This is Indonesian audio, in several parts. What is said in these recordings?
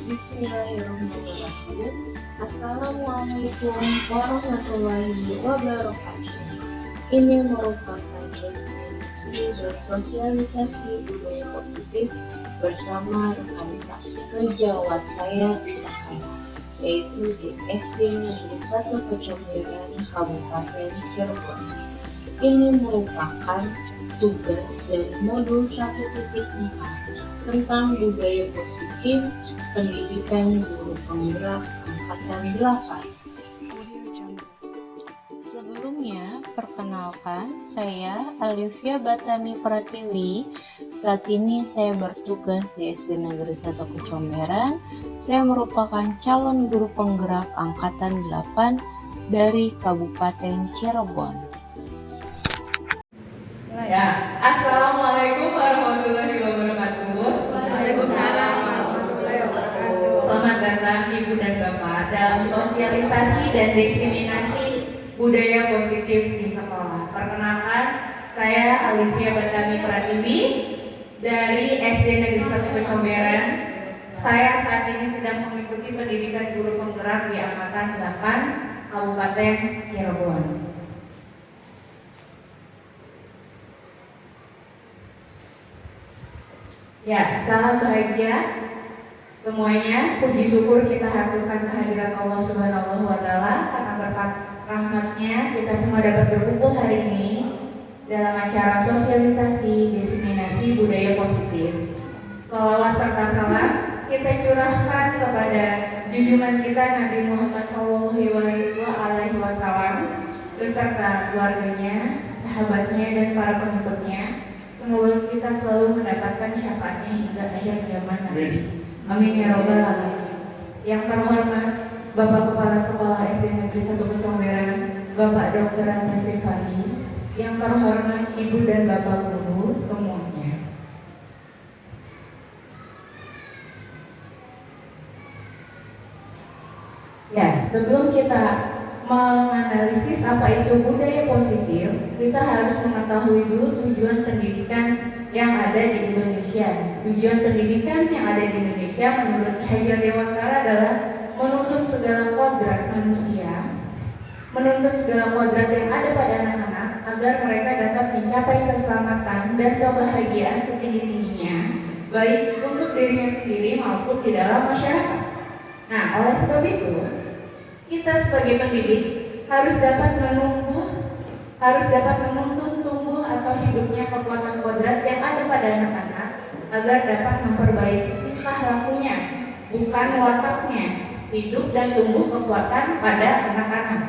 Bismillahirrahmanirrahim. Assalamualaikum warahmatullahi wabarakatuh. Ini merupakan definisi bersosialisasi budaya positif bersama rekan sejawat saya di sekolah, yaitu di SD Negeri 1 Kecomberan, Kabupaten Cirebon. Ini merupakan tugas dari modul 1.4 tentang budaya positif pendidikan guru penggerak angkatan 8. Sebelumnya, perkenalkan, saya Alivia Batami Pratiwi. Saat ini saya bertugas di SD Negeri 1 Kecomberan. Saya merupakan calon guru penggerak angkatan 8 dari Kabupaten Cirebon. Ya, Assalamualaikum warahmatullahi wabarakatuh. Waalaikumsalam warahmatullahi wabarakatuh. Selamat datang Ibu dan Bapak dalam sosialisasi dan diseminasi budaya positif di sekolah. Perkenalkan, saya Alivia Batami Pratiwi dari SD Negeri 1 Kecomberan. Saya saat ini sedang mengikuti pendidikan guru penggerak di angkatan 8 Kabupaten Cirebon. Ya, salam bahagia semuanya. Puji syukur kita haturkan kehadiran Allah Subhanahu wa Ta'ala karena berkat rahmatnya kita semua dapat berkumpul hari ini dalam acara sosialisasi diseminasi budaya positif. Sholawat serta salam kita curahkan kepada junjungan kita Nabi Muhammad SAW beserta keluarganya, sahabatnya, dan para pengikutnya. Semoga kita selalu mendapatkan syafaatnya hingga akhir zaman nanti. Amin ya robbal alamin. Yang terhormat Bapak Kepala Sekolah SD Negeri 1 Kecomberan, Bapak Dr. Andes Rifani. Yang terhormat Ibu dan Bapak Guru semuanya. Ya, sebelum kita menganalisis apa itu budaya positif, kita harus mengetahui dulu tujuan pendidikan yang ada di Indonesia. Tujuan pendidikan yang ada di Indonesia menurut Ki Hajar Dewantara adalah menuntut segala kodrat manusia, menuntut segala kodrat yang ada pada anak-anak agar mereka dapat mencapai keselamatan dan kebahagiaan setinggi-tingginya, baik untuk dirinya sendiri maupun di dalam masyarakat. Nah, oleh sebab itu, kita sebagai pendidik harus dapat menuntun tumbuh atau hidupnya kekuatan kodrat yang ada pada anak-anak agar dapat memperbaiki tingkah lakunya, bukan wataknya, hidup dan tumbuh kekuatan pada anak-anak.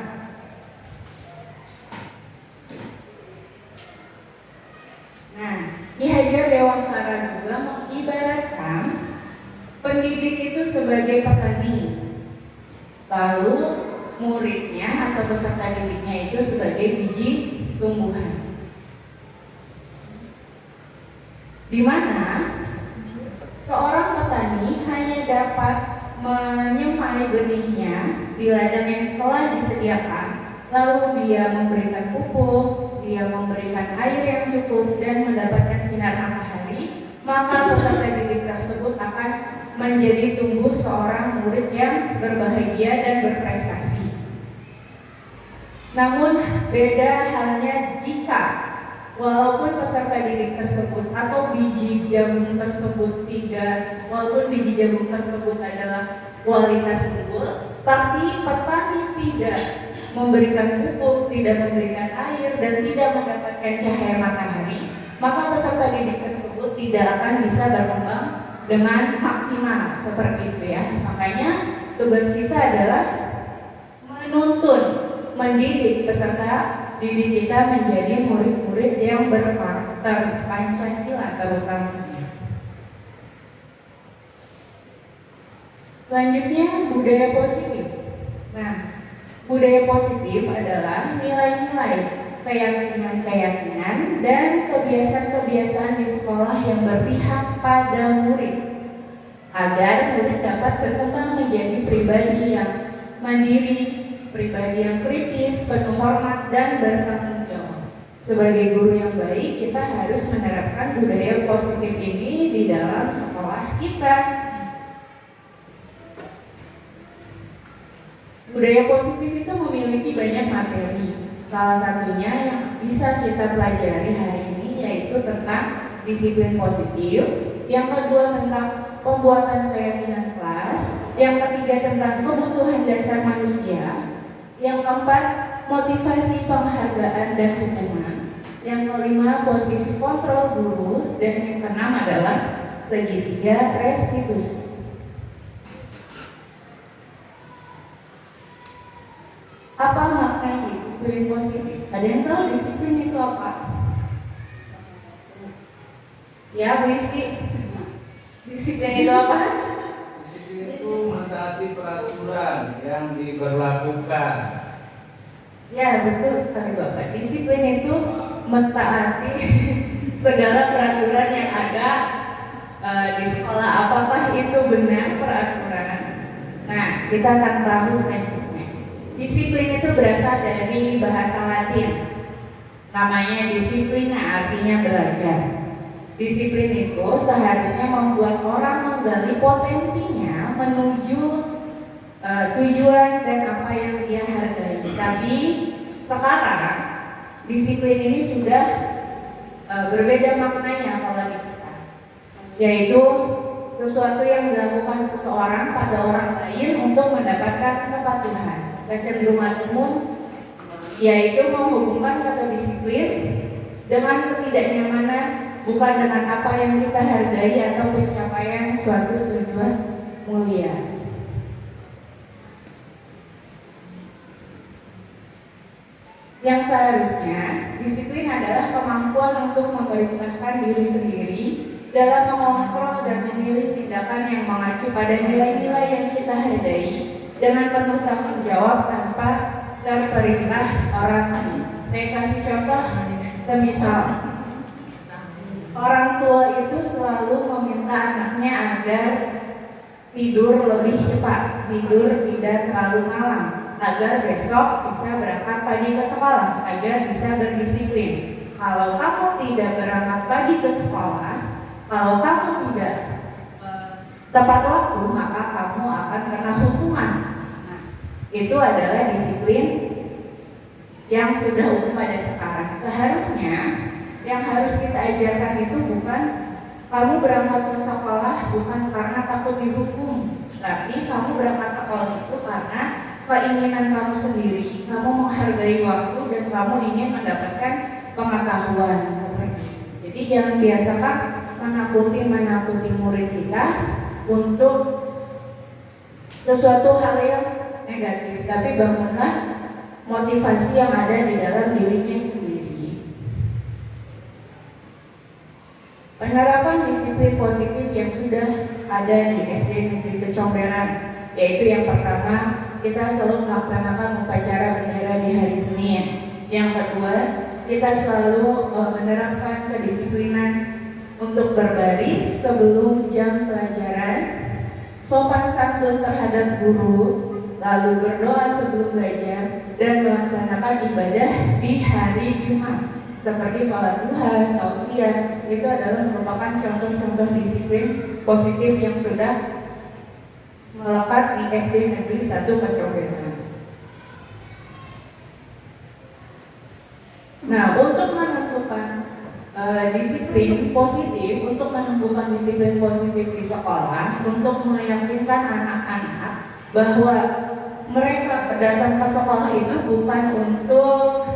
Nah, Ki Hajar Dewantara juga mengibaratkan pendidik itu sebagai petani, lalu muridnya atau peserta didiknya itu sebagai biji tumbuhan, di mana seorang petani hanya dapat menyemai benihnya di ladang yang telah disediakan, lalu dia memberikan pupuk, dia memberikan air yang cukup dan mendapatkan sinar matahari, maka peserta didik tersebut akan menjadi tumbuh seorang murid yang berbahagia dan berprestasi. Namun beda halnya jika walaupun peserta didik tersebut atau biji jagung tersebut walaupun biji jagung tersebut adalah kualitas unggul, tapi petani tidak memberikan pupuk, tidak memberikan air, dan tidak mendapatkan cahaya matahari, maka peserta didik tersebut tidak akan bisa berkembang dengan maksimal seperti itu ya. Makanya tugas kita adalah menuntun, mendidik peserta didik kita menjadi murid-murid yang berkarakter Pancasila terutama. Selanjutnya budaya positif. Nah, budaya positif adalah nilai-nilai, keyakinan-keyakinan, dan kebiasaan-kebiasaan di sekolah yang berpihak pada murid, agar murid dapat berkembang menjadi pribadi yang mandiri, pribadi yang kritis, penuh hormat, dan bertanggung jawab. Sebagai guru yang baik, kita harus menerapkan budaya positif ini di dalam sekolah kita. Budaya positif itu memiliki banyak materi. Salah satunya yang bisa kita pelajari hari ini yaitu tentang disiplin positif. Yang kedua tentang pembuatan keyakinan kelas. Yang ketiga tentang kebutuhan dasar manusia. Yang keempat, motivasi penghargaan dan hukuman. Yang kelima, posisi kontrol guru. Dan yang keenam adalah segitiga restitusi. Apa makna disiplin positif? Ada yang tahu disiplin itu apa? Ya, Bu Iski. Disiplin itu apa? Disiplin itu mentaati peraturan yang diberlakukan. Ya, betul sekali Bapak. Disiplin itu mentaati segala peraturan yang ada di sekolah. Apakah itu benar peraturan? Nah, kita akan tahu selanjutnya. Disiplin itu berasal dari bahasa Latin. Namanya disiplina, artinya belajar. Disiplin itu seharusnya membuat orang menggali potensinya menuju tujuan dan apa yang dia hargai. Tapi sekarang disiplin ini sudah berbeda maknanya kalau di kita, yaitu sesuatu yang dilakukan seseorang pada orang lain untuk mendapatkan kepatuhan. Kecenderungan umum yaitu menghubungkan kata disiplin dengan ketidaknyamanan, bukan dengan apa yang kita hargai atau pencapaian suatu tujuan mulia. Yang seharusnya disiplin adalah kemampuan untuk memerintahkan diri sendiri dalam mengontrol dan memilih tindakan yang mengacu pada nilai-nilai yang kita hargai dengan penuh tanggung jawab tanpa terperintah orang lain. Saya kasih contoh, semisal orang tua itu selalu meminta anaknya agar tidur lebih cepat, tidur tidak terlalu malam, agar besok bisa berangkat pagi ke sekolah, agar bisa berdisiplin. Kalau kamu tidak berangkat pagi ke sekolah, kalau kamu tidak tepat waktu, maka kamu akan kena hukuman. Nah, itu adalah disiplin yang sudah umum pada sekarang. Seharusnya yang harus kita ajarkan itu bukan kamu berangkat ke sekolah bukan karena takut dihukum, tapi kamu berangkat sekolah itu karena keinginan kamu sendiri, kamu menghargai waktu dan kamu ingin mendapatkan pengetahuan seperti itu. Jadi jangan biasakan menakuti murid kita untuk sesuatu hal yang negatif, tapi bangunlah motivasi yang ada di dalam dirinya sendiri. Penerapan disiplin positif yang sudah ada di SD Negeri Kecomberan, yaitu yang pertama, kita selalu melaksanakan upacara bendera di hari Senin. Yang kedua, kita selalu menerapkan kedisiplinan untuk berbaris sebelum jam pelajaran, sopan santun terhadap guru, lalu berdoa sebelum belajar, dan melaksanakan ibadah di hari Jumat seperti sholat duha, tausiah. Itu adalah merupakan contoh-contoh disiplin positif yang sudah melekat di SD Negeri 1 Kecomberan. Nah, untuk menentukan disiplin positif, untuk menumbuhkan disiplin positif di sekolah, untuk meyakinkan anak-anak bahwa mereka datang ke sekolah itu bukan untuk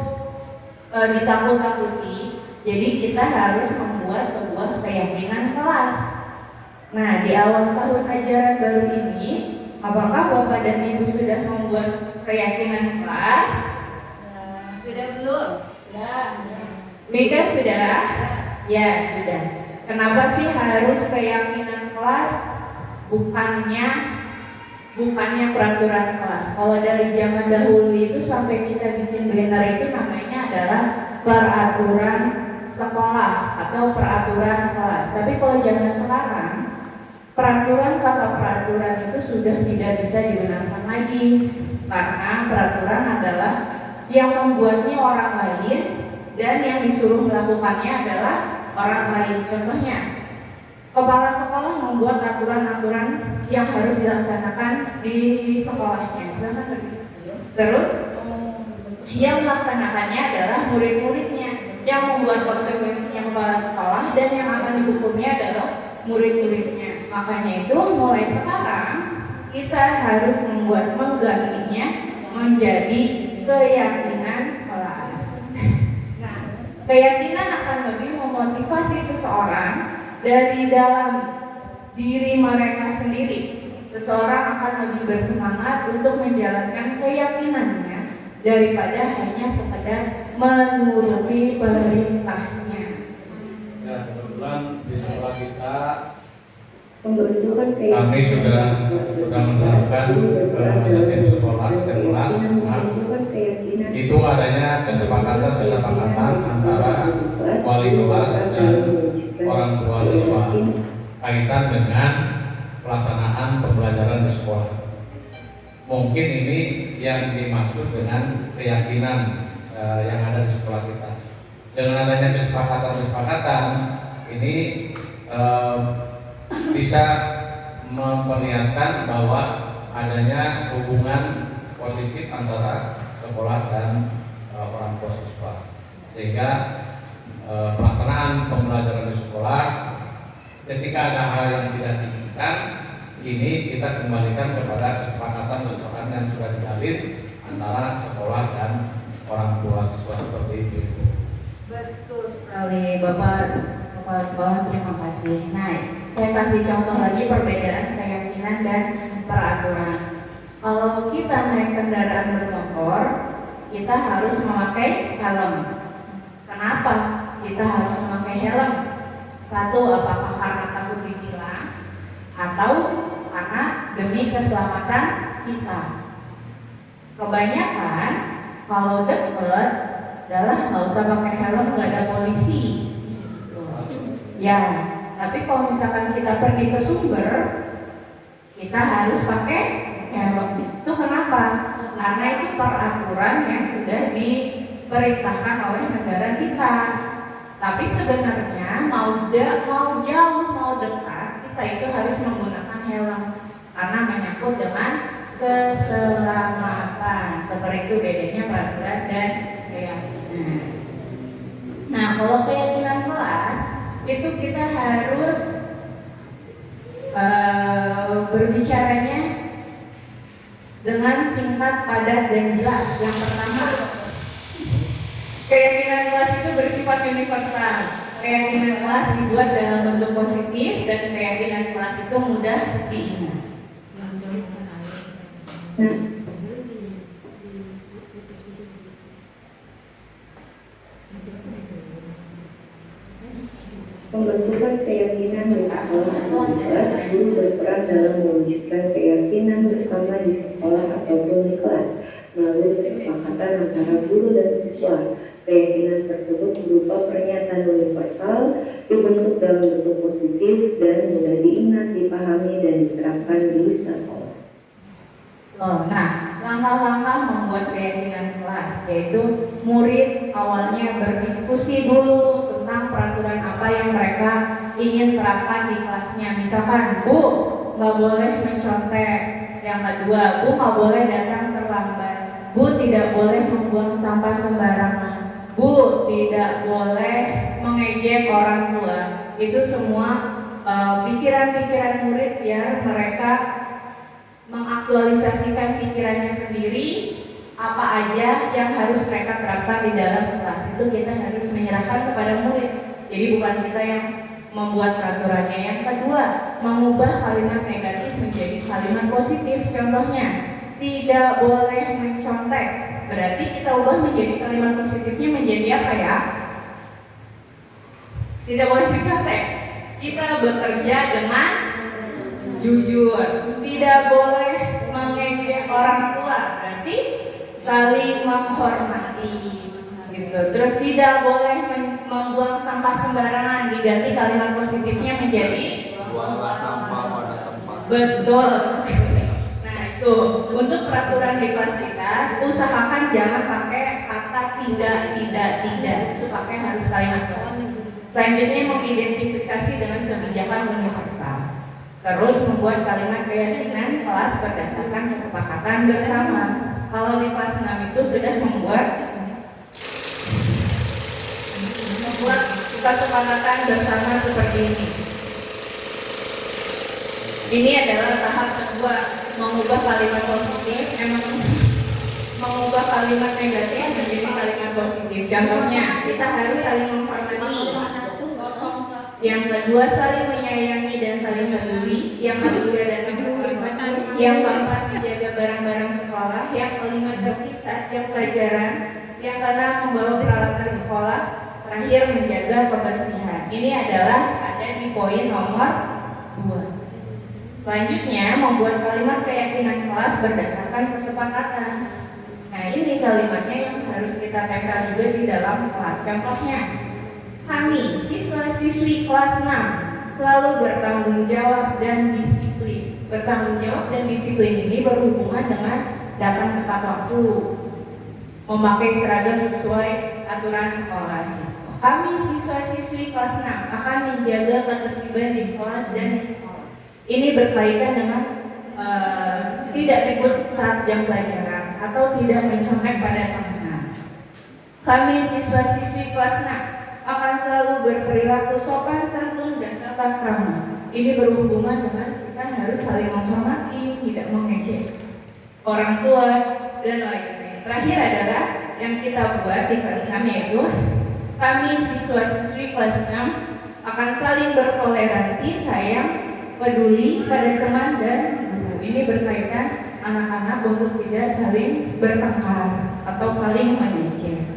ditakut-takuti. Jadi kita harus membuat sebuah keyakinan kelas. Nah, di awal tahun ajaran baru ini, apakah Bapak dan Ibu sudah membuat keyakinan kelas? Sudah belum? Mika sudah? Ya, sudah. Kenapa sih harus keyakinan kelas? Bukannya peraturan kelas. Kalau dari zaman dahulu itu sampai kita bikin banner itu namanya adalah peraturan sekolah atau peraturan kelas. Tapi kalau zaman sekarang, kata peraturan itu sudah tidak bisa dibenarkan lagi, karena peraturan adalah yang membuatnya orang lain dan yang disuruh melakukannya adalah orang lain. Contohnya, kepala sekolah membuat aturan-aturan yang harus dilaksanakan di sekolahnya. Silakan pergi. Terus yang melaksanakannya adalah murid-muridnya, yang membuat konsekuensinya kepala sekolah, dan yang akan dihukumnya adalah murid-muridnya. Makanya itu mulai sekarang kita harus menggantinya menjadi keyakinan kelas. Nah, keyakinan akan lebih memotivasi seseorang dari dalam diri mereka sendiri. Seseorang akan lebih bersemangat untuk menjalankan keyakinannya daripada hanya sekedar menuruti perintahnya. Ya, kebetulan di sekolah kita Pembentukan kami sudah menerapkan setiap sekolah dan kelas itu adanya kesepakatan antara wali kelas dan orang tua siswa kaitan dengan pelaksanaan pembelajaran di sekolah. Mungkin ini yang dimaksud dengan keyakinan yang ada di sekolah kita. Dengan adanya kesepakatan ini bisa memperlihatkan bahwa adanya hubungan positif antara sekolah dan orang tua siswa, sehingga pelaksanaan pembelajaran di sekolah ketika ada hal yang tidak diinginkan ini kita kembalikan kepada kesepakatan yang sudah dijalin antara sekolah dan orang tua siswa seperti itu. Betul sekali Bapak Kepala Sekolah, terima kasih. Nah, saya kasih contoh lagi perbedaan keyakinan dan peraturan. Kalau kita naik kendaraan bermotor, kita harus memakai helm. Kenapa kita harus memakai helm? Satu, apakah karena takut ditilang atau karena demi keselamatan kita? Kebanyakan kalau deket adalah nggak usah pakai helm, nggak ada polisi. Ya, tapi kalau misalkan kita pergi ke sumber, kita harus pakai helm. Itu kenapa? Karena itu peraturan yang sudah diperintahkan oleh negara kita. Tapi sebenarnya mau jauh mau dekat, kita itu harus menggunakan helm karena menyangkut dengan keselamatan. Seperti itu bedanya peraturan dan keyakinan. Nah, kalau keyakinan kelas itu kita harus berbicaranya dengan singkat, padat, dan jelas. Yang pertama, keyakinan kelas itu bersifat universal. Keyakinan kelas dibuat dalam bentuk positif dan keyakinan kelas itu mudah diingat. Pembentukan keyakinan di sekolah atau kelas, guru berperan dalam mewujudkan keyakinan bersama di sekolah ataupun di kelas melalui kesepakatan antara guru dan siswa. Keyakinan tersebut berupa pernyataan universal, dibentuk dalam bentuk positif dan mudah diingat, dipahami, dan diterapkan di sekolah. Nah, langkah-langkah membuat keyakinan kelas yaitu murid awalnya berdiskusi dulu tentang peraturan apa yang mereka ingin terapkan di kelasnya. Misalkan, Bu, nggak boleh mencontek. Yang kedua, Bu, nggak boleh datang terlambat. Bu, tidak boleh membuang sampah sembarangan. Bu, tidak boleh mengejek orang tua. Itu semua pikiran-pikiran murid biar mereka mengaktualisasikan pikirannya sendiri, apa aja yang harus mereka terapkan di dalam kelas. Itu kita harus menyerahkan kepada murid. Jadi bukan kita yang membuat peraturannya. Yang kedua, mengubah kalimat negatif menjadi kalimat positif. Contohnya, tidak boleh mencontek. Berarti kita ubah menjadi kalimat positifnya menjadi apa ya? Tidak boleh mencontek. Kita bekerja dengan jujur. Tidak boleh mengejek orang tua. Berarti saling menghormati. Gitu. Terus tidak boleh membuang sampah sembarangan. Diganti kalimat positifnya menjadi buanglah sampah pada tempat. betul. Nah itu untuk peraturan di kelas kita, usahakan jangan pakai kata tidak. Itu pakai harus kalimat positif. Selanjutnya mengidentifikasi dengan kebijakan universal. Terus membuat kalimat keyakinan kelas berdasarkan kesepakatan bersama. Kalau di kelas 6 itu sudah membuat kesepakatan bersama seperti ini. Ini adalah tahap kedua, mengubah kalimat positif, mengubah kalimat negatif menjadi kalimat positif. Contohnya, kita harus saling menghormati. Yang kedua, saling menyayangi dan saling peduli. Yang ketiga, dan yang keempat, menjaga barang-barang sekolah. Yang kelima, tertib saat jam pelajaran. Yang keenam, membawa peralatan sekolah. Terakhir, menjaga kebersihan. Ini adalah ada di poin nomor 2. Selanjutnya, membuat kalimat keyakinan kelas berdasarkan kesepakatan. Nah, ini kalimatnya yang harus kita tempel juga di dalam kelas. Contohnya, kami siswa-siswi kelas 6 selalu bertanggung jawab dan disiplin. Bertanggung jawab dan disiplin ini berhubungan dengan datang tepat waktu, memakai seragam sesuai aturan sekolah. Kami siswa-siswi kelas 6 akan menjaga ketertiban di kelas dan di sekolah. Ini berkaitan dengan tidak ribut saat jam pelajaran atau tidak mencontek pada tahanan. Kami siswa-siswi kelas 6 akan selalu berperilaku sopan santun dan tata krama. Ini berhubungan dengan kita harus saling menghormati, tidak mengejek orang tua dan lain-lain. Terakhir adalah yang kita buat di kelas 6 yaitu kami siswa-siswi kelas 6 akan saling bertoleransi, sayang, peduli pada teman dan guru. Ini berkaitan anak-anak untuk tidak saling bertengkar atau saling mengejek.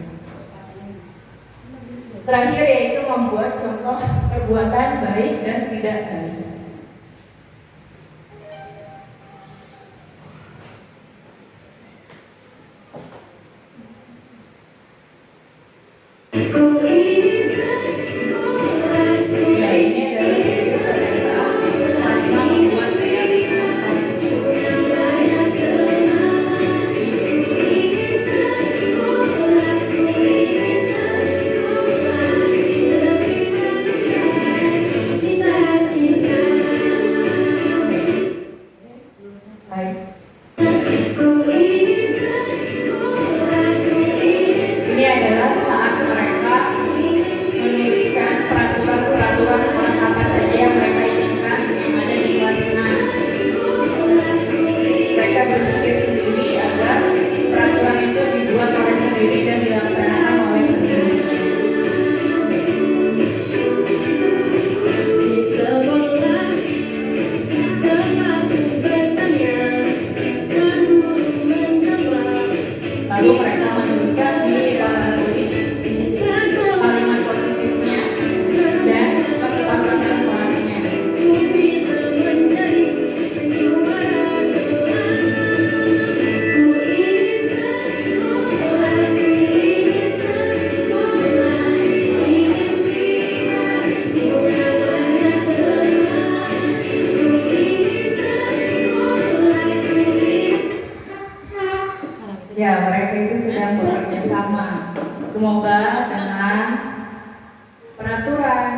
Terakhir yaitu membuat contoh perbuatan baik dan tidak baik. Ya, mereka itu sedang bekerja sama. Semoga dengan peraturan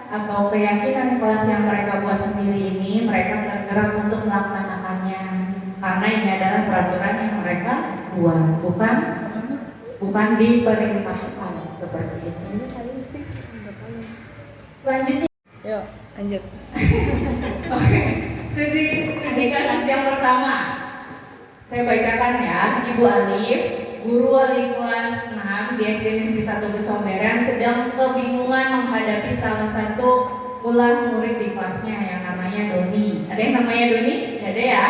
atau keyakinan kelas yang mereka buat sendiri ini, mereka tergerak untuk melaksanakannya. Karena ini adalah peraturan yang mereka buat, bukan diperintahkan seperti itu. Selanjutnya, Yuk, lanjut. oke, studi kasus yang pertama. Saya bacakan ya. Ibu Alif, guru wali kelas 6 di SD Negeri 1 Kecomberan sedang kebingungan menghadapi salah satu ulah murid di kelasnya yang namanya Doni. Ada yang namanya Doni? Gak ada ya?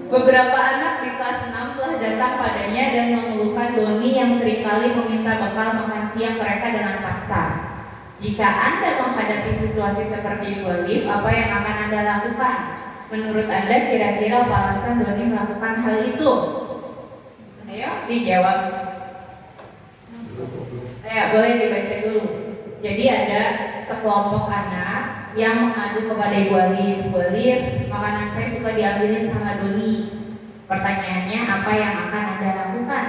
Beberapa anak di kelas 6 telah datang padanya dan mengeluhkan Doni yang seringkali meminta bekal makan siang mereka dengan paksa. Jika Anda menghadapi situasi seperti Ibu Alif, apa yang akan Anda lakukan? Menurut Anda kira-kira apa alasan Doni melakukan hal itu? Ayo dijawab. Ya, boleh dibaca dulu. Jadi ada sekelompok anak yang mengadu kepada Ibu Alif. Ibu Alif, makanan saya suka diambilin sama Doni. Pertanyaannya, apa yang akan Anda lakukan?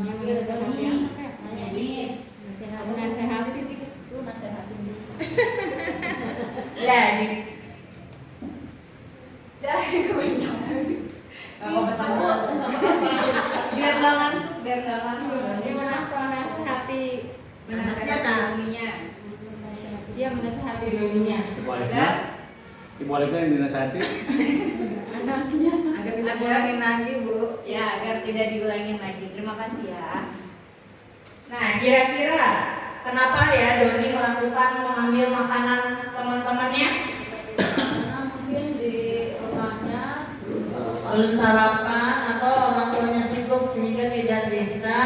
Ambil Doni, nanyain, nasehatin sedikit, tuh nasehatin dulu. Jadi kebanyakan. Kamu pesan hati doninya. Dibaliknya yang dinasihati. Anaknya Agar tidak ulangin lagi, Bu. ya agar tidak diulangin lagi. Terima kasih ya. Nah, kira-kira kenapa ya Doni melakukan mengambil makanan teman-temannya? Mungkin di rumahnya Belum sarapan atau orang tuanya sibuk sehingga tidak bisa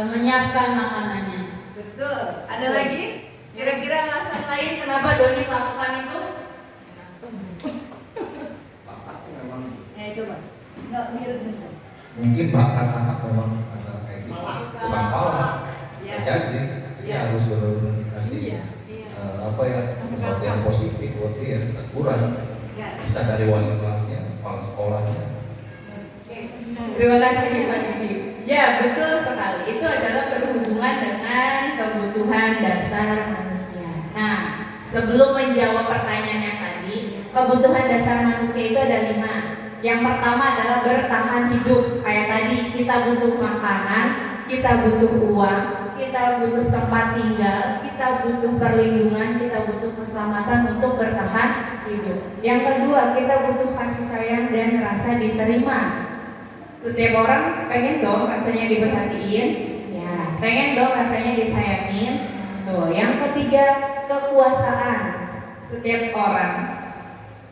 menyiapkan makanannya. Betul. Ada lagi? Kira-kira alasan lain kenapa Doni melakukan itu? Coba. Nggak mirip benar. Mungkin bakat anak memang ada kayak gitu, bukan kalah. Ya. Jadi harus benar-benar dikasih Iya. apa ya, sesuatu yang positif buat dia, kurang. Ya. Bisa dari wali kelasnya, kepala sekolahnya. Terima kasih Pak Didi. Ya, betul sekali. Itu adalah berhubungan dengan kebutuhan dasar manusia. Nah, sebelum menjawab pertanyaannya tadi, kebutuhan dasar manusia itu ada 5. Yang pertama adalah bertahan hidup. Kayak tadi, kita butuh makanan, kita butuh uang, kita butuh tempat tinggal, kita butuh perlindungan, kita butuh keselamatan untuk bertahan hidup. Yang kedua, kita butuh kasih sayang dan rasa diterima. Setiap orang pengen dong rasanya diperhatiin, ya pengen dong rasanya disayangin. Tuh, yang ketiga, kekuasaan. Setiap orang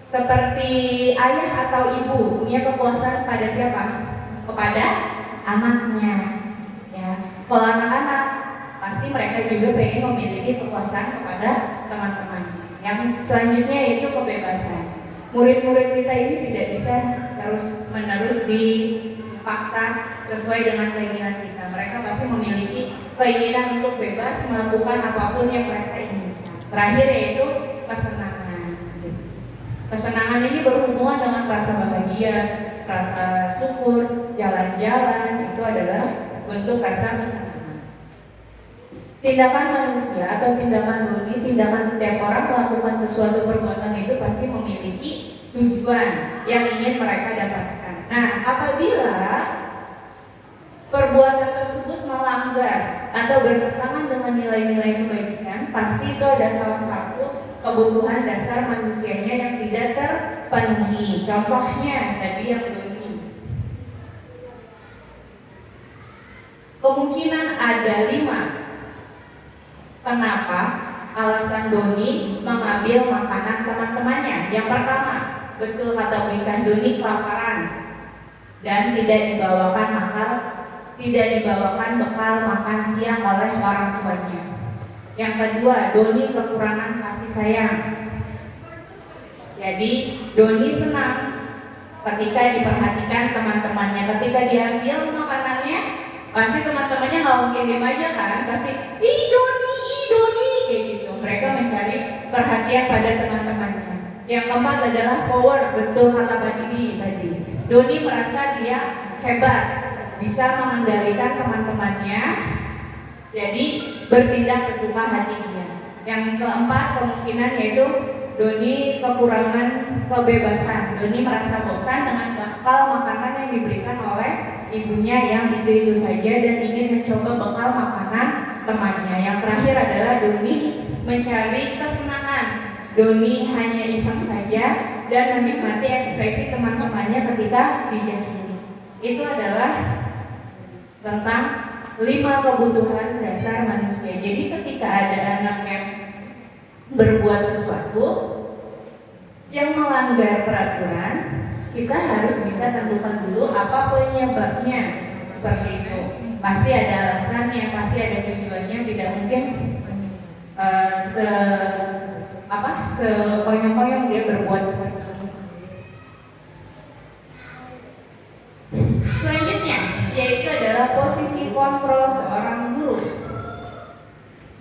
seperti ayah atau ibu punya kekuasaan pada siapa? Kepada anaknya. Ya, kalau anak-anak pasti mereka juga pengen memiliki kekuasaan kepada teman-temannya. Yang selanjutnya yaitu kebebasan. Murid-murid kita ini tidak bisa terus-menerus dipaksa sesuai dengan keinginan kita. Mereka pasti memiliki keinginan untuk bebas melakukan apapun yang mereka inginkan. Terakhir yaitu kesenangan. Kesenangan ini berhubungan dengan rasa bahagia, rasa syukur, jalan-jalan, itu adalah bentuk rasa kesenangan. Tindakan manusia atau tindakan Doni, tindakan setiap orang melakukan sesuatu perbuatan itu pasti memiliki tujuan yang ingin mereka dapatkan. Nah, apabila perbuatan tersebut melanggar atau bertentangan dengan nilai-nilai kebajikan, pasti itu ada salah satu kebutuhan dasar manusianya yang tidak terpenuhi. Contohnya tadi yang Doni. Kemungkinan ada 5. Kenapa alasan Doni mengambil makanan teman-temannya? Yang pertama, betul kata Bu Ika, Doni kelaparan dan tidak dibawakan bekal makan siang oleh orang tuanya. Yang kedua, Doni kekurangan kasih sayang. Jadi Doni senang ketika diperhatikan teman-temannya. Ketika diambil makanannya, pasti teman-temannya nggak mungkin diam aja kan? Pasti, ih Doni, kayak gitu. Mereka mencari perhatian pada teman-temannya. Yang keempat adalah power, betul kata Pak Didi tadi. Doni merasa dia hebat, bisa mengendalikan teman-temannya. Jadi bertindak sesuka hati dia. Yang keempat kemungkinan yaitu Doni kekurangan kebebasan. Doni merasa bosan dengan bekal makanan yang diberikan oleh ibunya yang itu saja dan ingin mencoba bekal makanan temannya. Yang terakhir adalah Doni mencari kesenangan. Doni hanya iseng saja dan menikmati ekspresi teman-temannya ketika dijahili. Itu adalah tentang 5 kebutuhan dasar manusia. Jadi ketika ada anak yang berbuat sesuatu yang melanggar peraturan, kita harus bisa tentukan dulu apa penyebabnya. Seperti itu. Pasti ada alasannya, pasti ada tujuannya. Tidak mungkin sekonyong-konyong dia berbuat seperti itu. Selanjutnya yaitu adalah posisi kontrol seorang guru.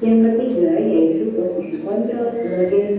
Yang ketiga yaitu posisi kontrol sebagai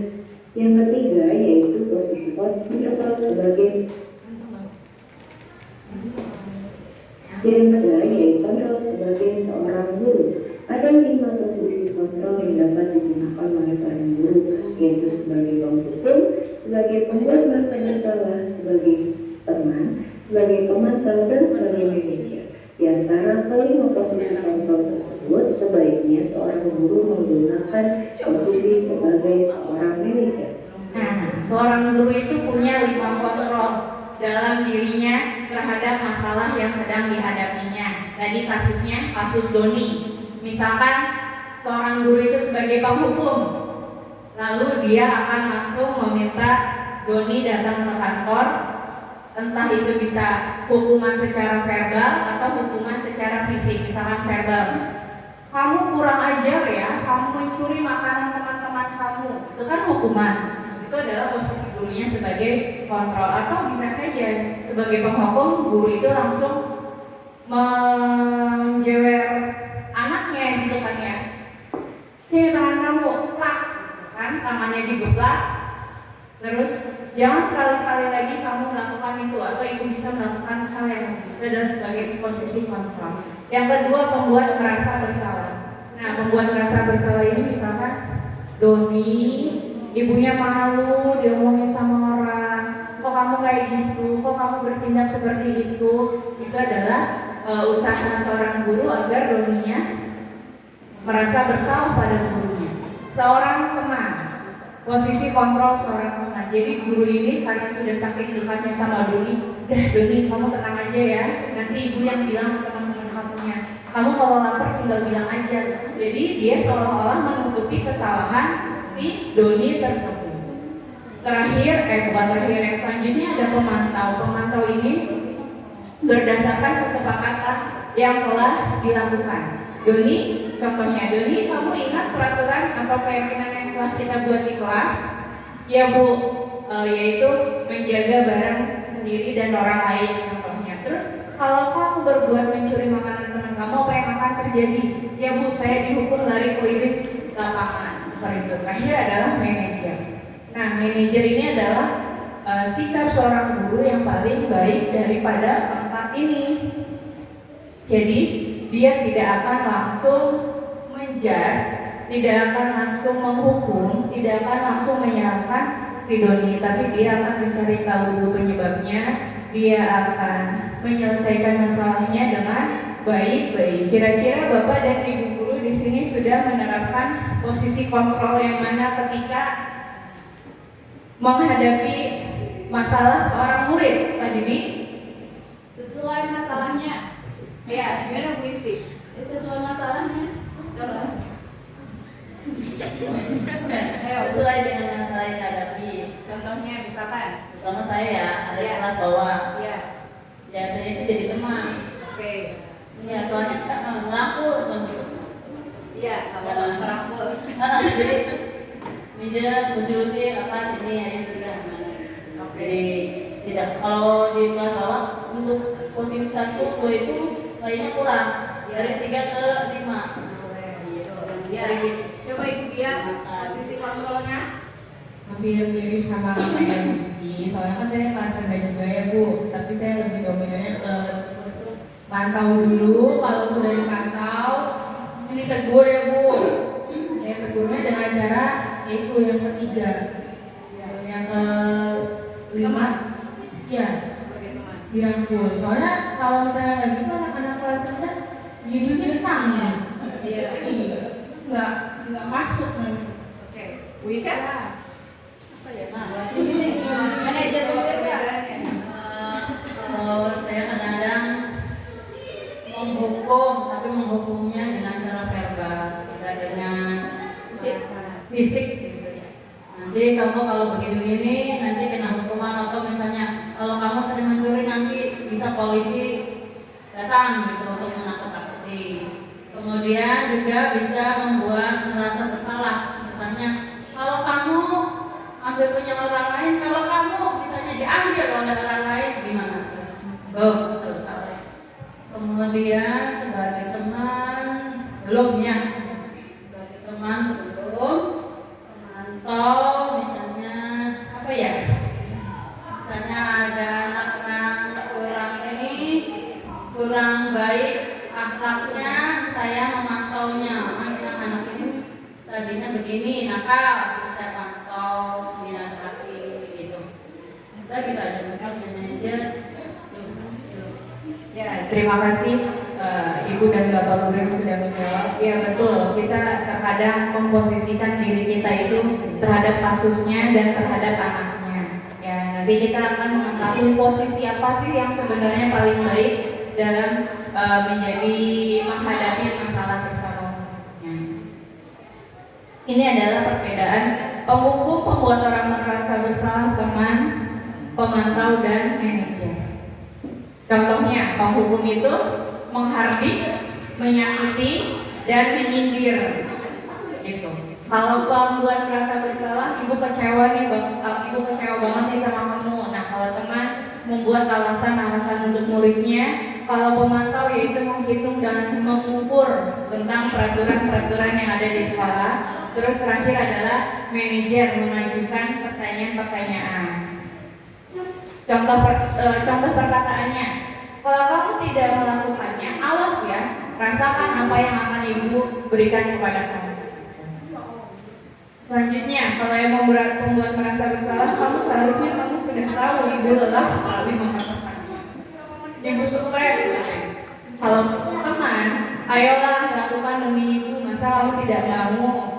seorang guru. Ada 5 posisi kontrol yang dapat digunakan oleh seorang guru, yaitu sebagai penghukum, sebagai pembuat merasa bersalah, sebagai teman, sebagai pemantau, dan sebagai manajer. Di antara kelima posisi kontrol tersebut, sebaiknya seorang guru menggunakan posisi sebagai seorang manajer. Nah, seorang guru itu punya 5 kontrol dalam dirinya terhadap masalah yang sedang dihadapinya. Tadi kasusnya, kasus Doni. Misalkan seorang guru itu sebagai penghukum, lalu dia akan langsung meminta Doni datang ke kantor, entah itu bisa hukuman secara verbal atau hukuman secara fisik. Misalkan verbal, kamu kurang ajar ya, kamu mencuri makanan teman-teman kamu, itu kan hukuman. Itu adalah posisi gurunya sebagai kontrol. Atau bisa saja sebagai penghukum, guru itu langsung menjewer anaknya gitu kan ya, sini tangan kamu, plak, kan tangannya digeplak. Terus jangan sekali-kali lagi kamu melakukan itu, atau ibu bisa melakukan hal yang itu adalah sebagai posisi kontrol. Yang kedua, membuat merasa bersalah. Nah, membuat merasa bersalah ini misalkan Doni, ibunya malu diomongin sama orang, kok kamu kayak gitu, kok kamu bertindak seperti itu. Itu adalah usaha seorang guru agar Doninya merasa bersalah pada gurunya. Seorang teman, posisi kontrol seorang teman. Jadi guru ini karena sudah saking dekatnya sama Doni, dah Doni kamu tenang aja ya, nanti ibu yang bilang ke teman-teman kamunya, kamu kalau lapar tinggal bilang aja. Jadi dia seolah-olah menutupi kesalahan si Doni tersebut. Bukan terakhir, yang selanjutnya ada pemantau. Pemantau ini berdasarkan kesepakatan yang telah dilakukan. Doni, contohnya, Doni kamu ingat peraturan atau keyakinan yang telah kita buat di kelas? Ya Bu, yaitu menjaga barang sendiri dan orang lain contohnya. Terus kalau kamu berbuat mencuri makanan teman kamu, apa yang akan terjadi? Ya Bu, saya dihukum lari keliling lapangan. Seperti itu. Terakhir adalah manajer. Nah, manajer ini adalah sikap seorang guru yang paling baik daripada keempat ini. Jadi dia tidak akan langsung menjudge, tidak akan langsung menghukum, tidak akan langsung menyalahkan si Doni, tapi dia akan mencari tahu dulu penyebabnya. Dia akan menyelesaikan masalahnya dengan baik-baik. Kira-kira Bapak dan Ibu guru di sini sudah menerapkan posisi kontrol yang mana ketika menghadapi masalah seorang murid tadi nih? Sesuai masalahnya. Ya, gimana Bu Isti? Sesuai masalahnya. Coba. Sesuai dengan masalah yang dihadapi. Contohnya misalkan, Pertama saya ada kelas bawah. ya, Ya saya itu jadi teman. oke, Ya soalnya kita ngerangkul kan. iya, kamu merangkul. Jadi minjem, usir-usir apa sini ayo bilang gimana. Jadi tidak, kalau di kelas bawah untuk posisi 1, 2 itu lainnya kurang. Dari 3 ke 5. Ya, coba Ibu dia posisi kontrolnya. Hampir mirip sama kayak Misti, soalnya kan saya kelas rendah juga ya Bu, tapi saya lebih dominannya ke pantau dulu. Kalau sudah dipantau, ini tegur ya Bu. Saya tegurnya dengan cara yaitu yang ketiga, yang kelima, ya dirangkul. Soalnya kalau misalnya nggak gitu anak-anak kelas rendah jadi nangis, nggak masuk nanti. Oke, Bu Ika. Ini manajer kalau saya kadang-kadang menghukum, tapi menghukumnya dengan cara verbal, tidak dengan fisik gitu ya. Nanti kamu kalau begini-begini nanti kena hukuman, atau misalnya kalau kamu sering mencuri nanti bisa polisi datang gitu untuk menakut-nakuti. Kemudian juga bisa membuat merasa bersalah. Misalnya kalau kamu ambil punya orang lain, kalau kamu misalnya diambil oleh orang lain gimana? Bersalah. Kemudian sebagai teman belum ya, sebagai teman belum memantau, misalnya apa ya? Misalnya ada anak-anak kurang baik akhlaknya, saya memantaunya. Anak-anak ini tadinya begini, nakal, saya pantau, dinasihati gitu. Kita aja manajer. Ya, terima kasih Ibu dan Bapak Guru yang sudah menjawab. Ya betul, kita terkadang memposisikan diri kita itu terhadap kasusnya dan terhadap anaknya. Ya, nanti kita akan mengetahui posisi apa sih yang sebenarnya paling baik dalam menjadi menghadapi masalah bersama. Ini adalah perbedaan penghukum, pembuat orang merasa bersalah, teman, pemantau, dan manajer. Contohnya, penghukum itu menghardik, menyakiti, dan menyindir. Gitu. Kalau pembuat merasa bersalah, ibu kecewa nih, ibu kecewa banget nih sama kamu. Nah, kalau teman membuat alasan-alasan untuk muridnya. Kalau pemantau yaitu menghitung dan mengukur tentang peraturan-peraturan yang ada di sekolah. Terus terakhir adalah manajer mengajukan pertanyaan-pertanyaan. Contoh perkataannya, kalau kamu tidak melakukannya, awas ya, rasakan apa yang akan ibu berikan kepada kamu. Selanjutnya, kalau yang pembuat merasa bersalah, kamu seharusnya sudah tahu ibu lelah sekali mengatakannya. Ibu stres. Kalau teman, ayolah lakukan demi ibu, masa kamu tidak mau.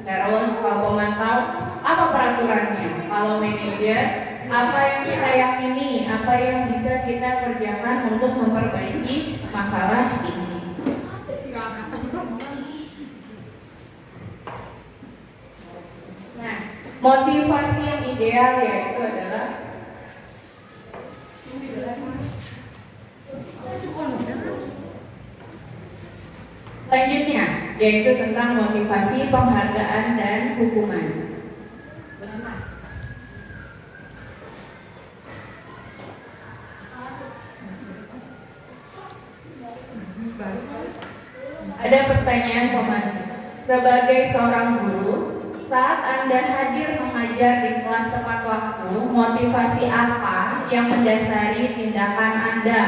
Terus kalau pemantau, apa peraturannya? Kalau manajer, apa yang kita yakini, apa yang bisa kita kerjakan untuk memperbaiki masalah ini. Nah, motivasi yang ideal yaitu adalah selanjutnya, yaitu tentang motivasi, penghargaan, dan hukuman. Ada pertanyaan pemandu. Sebagai seorang guru, saat Anda hadir mengajar di kelas tepat waktu, motivasi apa yang mendasari tindakan Anda?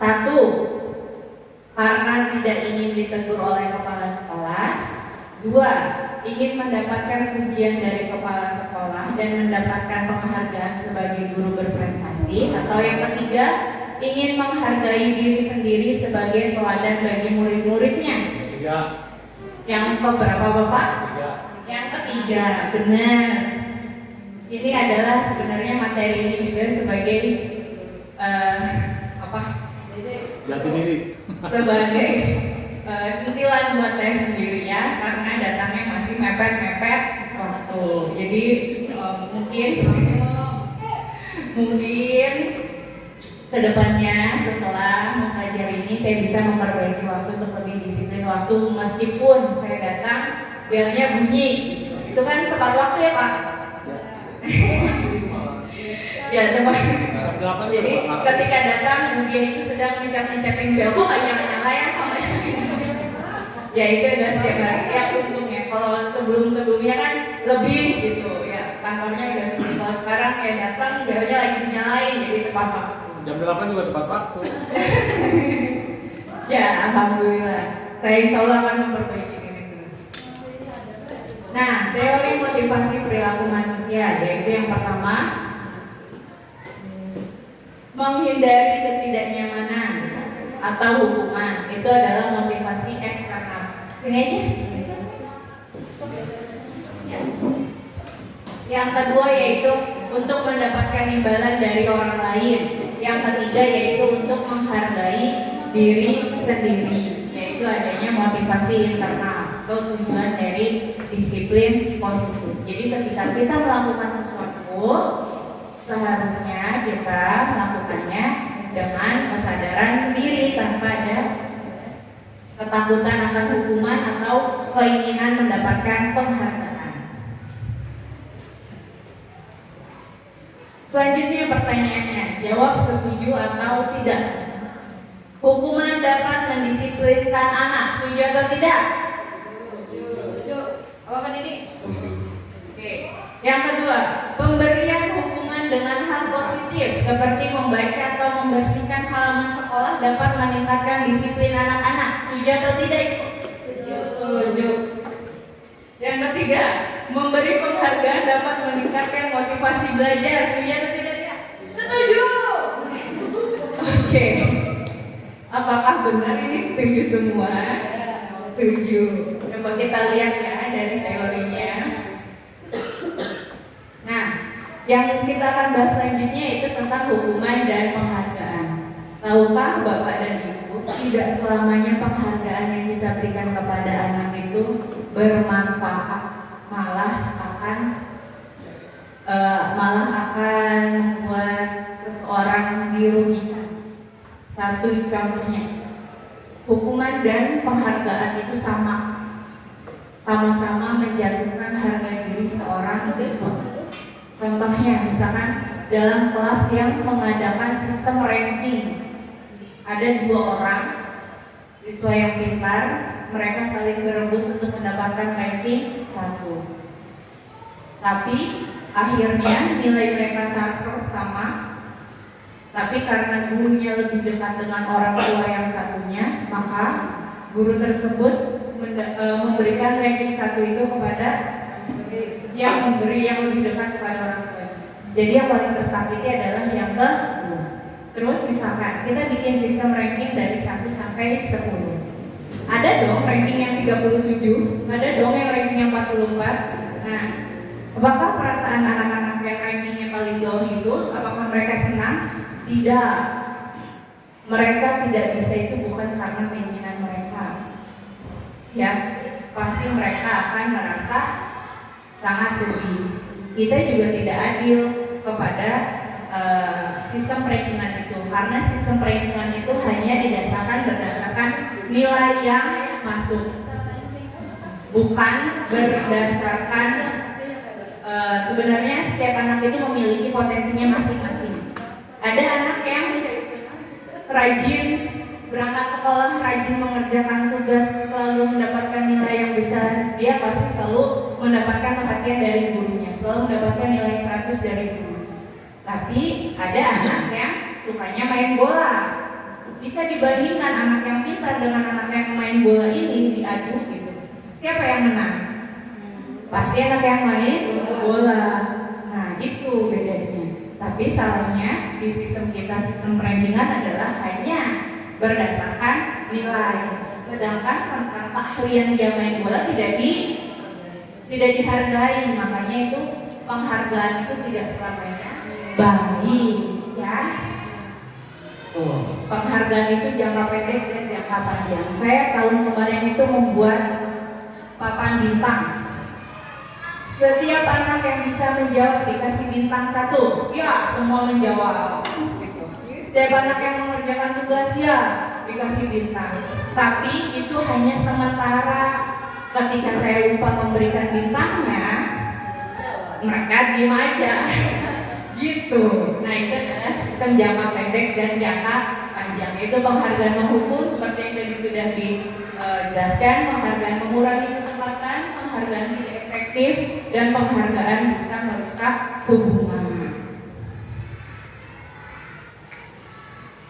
1. Karena tidak ingin ditegur oleh kepala sekolah. 2. Ingin mendapatkan pujian dari kepala sekolah dan mendapatkan penghargaan sebagai guru berprestasi. Atau yang ketiga, ingin menghargai diri sendiri sebagai teladan bagi murid-muridnya. 3. Yang keberapa Bapak? 3. Yang ketiga, benar. Ini adalah sebenarnya materi ini juga sebagai Jati diri. sebagai sentilan buat saya sendiri ya, karena datangnya masih mepet-mepet waktu. Jadi mungkin kedepannya setelah mempelajari ini saya bisa memperbaiki waktu untuk lebih disiplin waktu, meskipun saya datang belnya bunyi. Itu kan tepat waktu ya Pak? Ya tepat. Jadi ketika datang dia itu sedang mencet-mencetin bel, kok gak nyala-nyala ya Pak? Ya itu udah setiap hari. Ya untungnya kalau sebelum-sebelumnya kan lebih gitu ya, kantornya udah seperti. Kalau sekarang ya datang belnya lagi dinyalain, jadi tepat waktu. Jam 8 juga tepat waktu. Ya, alhamdulillah. Saya insya Allah akan memperbaiki ini terus. Nah, teori motivasi perilaku manusia, yaitu yang pertama, menghindari ketidaknyamanan atau hukuman. Itu adalah motivasi eksternal. Sini aja. Ya. Yang kedua yaitu untuk mendapatkan imbalan dari orang lain. Yang ketiga yaitu untuk menghargai diri sendiri, yaitu adanya motivasi internal atau tujuan dari disiplin positif. Jadi ketika kita melakukan sesuatu, seharusnya kita melakukannya dengan kesadaran diri tanpa ada ketakutan akan hukuman atau keinginan mendapatkan penghargaan. Selanjutnya pertanyaannya, jawab setuju atau tidak. Hukuman dapat mendisiplinkan anak, setuju atau tidak? Setuju. Apa Pak Didi? Setuju. Oke. Yang kedua, pemberian hukuman dengan hal positif seperti membaca atau membersihkan halaman sekolah dapat meningkatkan disiplin anak-anak, setuju atau tidak? Setuju. Yang ketiga, memberi penghargaan dapat meningkatkan motivasi belajar, setuju atau tidak? Setuju. Oke. Apakah benar ini setuju semua? Setuju. Coba kita lihat ya dari teorinya. Nah, yang kita akan bahas selanjutnya itu tentang hukuman dan penghargaan. Tahukah Bapak dan Ibu, tidak selamanya penghargaan yang kita berikan kepada anak itu bermanfaat, malah akan membuat seseorang dirugikan. Satu contohnya, hukuman dan penghargaan itu sama-sama menjatuhkan harga diri seorang siswa. Contohnya, misalkan dalam kelas yang mengadakan sistem ranking, ada 2 orang siswa yang pintar, mereka saling berebut untuk mendapatkan ranking 1. Tapi akhirnya nilai mereka sama. Tapi karena gurunya lebih dekat dengan orang tua yang satunya, maka guru tersebut memberikan ranking 1 itu kepada yang lebih dekat kepada orang tua. Jadi yang paling tersakiti adalah yang kedua. Terus misalkan kita bikin sistem ranking dari 1 sampai 10. Ada dong ranking yang 37, ada dong yang ranking yang 44. Nah, apakah perasaan anak-anak yang rankingnya paling jauh itu, apakah mereka senang? Tidak. Mereka tidak bisa itu bukan karena keinginan mereka. Ya, pasti mereka akan merasa sangat sedih. Kita juga tidak adil kepada sistem rankingan itu, karena sistem rankingan itu hanya berdasarkan nilai yang masuk, bukan berdasarkan sebenarnya setiap anak itu memiliki potensinya masing-masing. Ada anak yang rajin berangkat sekolah, rajin mengerjakan tugas, selalu mendapatkan nilai yang besar. Dia pasti selalu mendapatkan perhatian dari gurunya, selalu mendapatkan nilai 100 dari guru. Tapi ada anak yang sukanya main bola. Jika dibandingkan anak yang pintar dengan anak yang main bola ini diadu gitu, siapa yang menang? Pasti anak yang main bola. Nah, itu bedanya. Tapi salahnya di sistem kita, sistem rankingan adalah hanya berdasarkan nilai. Sedangkan tentang keahlian dia main bola tidak dihargai. Makanya itu penghargaan itu tidak selamanya baik, ya. Penghargaan itu jangka pendek dan jangka panjang. Saya tahun kemarin itu membuat papan bintang. Setiap anak yang bisa menjawab dikasih bintang 1, ya semua menjawab. Gitu. Setiap anak yang mengerjakan tugas, ya dikasih bintang. Tapi itu hanya sementara. Ketika saya lupa memberikan bintangnya, mereka diem aja. Gitu. Nah, itu adalah sistem jangka pendek dan jangka panjang. Itu penghargaan menghukum seperti yang tadi sudah dijelaskan, penghargaan mengurangi kecepatan, penghargaan tidak efektif, dan penghargaan bisa merusak hubungan.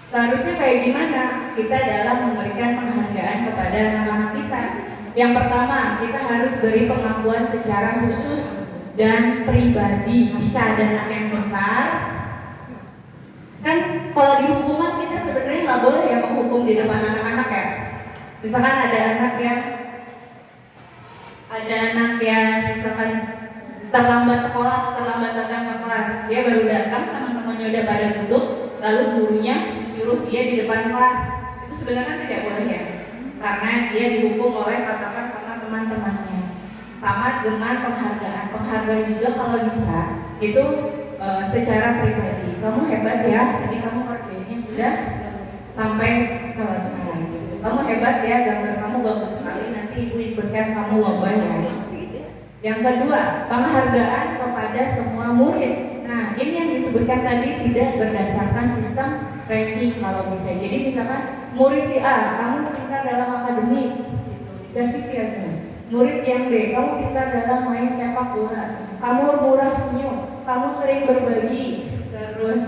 Seharusnya kayak gimana? Kita dalam memberikan penghargaan kepada anak-anak kita. Yang pertama, kita harus beri pengakuan secara khusus dan pribadi. Jika ada anak yang pintar, kan kalau di hukuman kita sebenarnya nggak boleh ya menghukum di depan anak-anak ya. Misalkan ada anak yang misalkan terlambat sekolah, terlambat datang ke kelas, dia baru datang, teman-temannya udah pada duduk, lalu gurunya nyuruh dia di depan kelas. Itu sebenarnya tidak boleh ya, karena dia dihukum oleh tatapan sama teman-temannya. Sama dengan penghargaan juga kalau bisa itu secara pribadi. Kamu hebat ya, jadi kamu kerjanya sudah sampai selesai. Kamu hebat ya, gambar kamu bagus sekali, nanti ibu ikutkan kamu lomba ya. Yang kedua, penghargaan kepada semua murid. Nah, ini yang disebutkan tadi tidak berdasarkan sistem ranking kalau bisa. Jadi misalkan murid si A, kamu pintar dalam akademik, kasih piagam. Murid yang B, kamu pintar dalam main sepak bola, kamu murah senyum, kamu sering berbagi, terus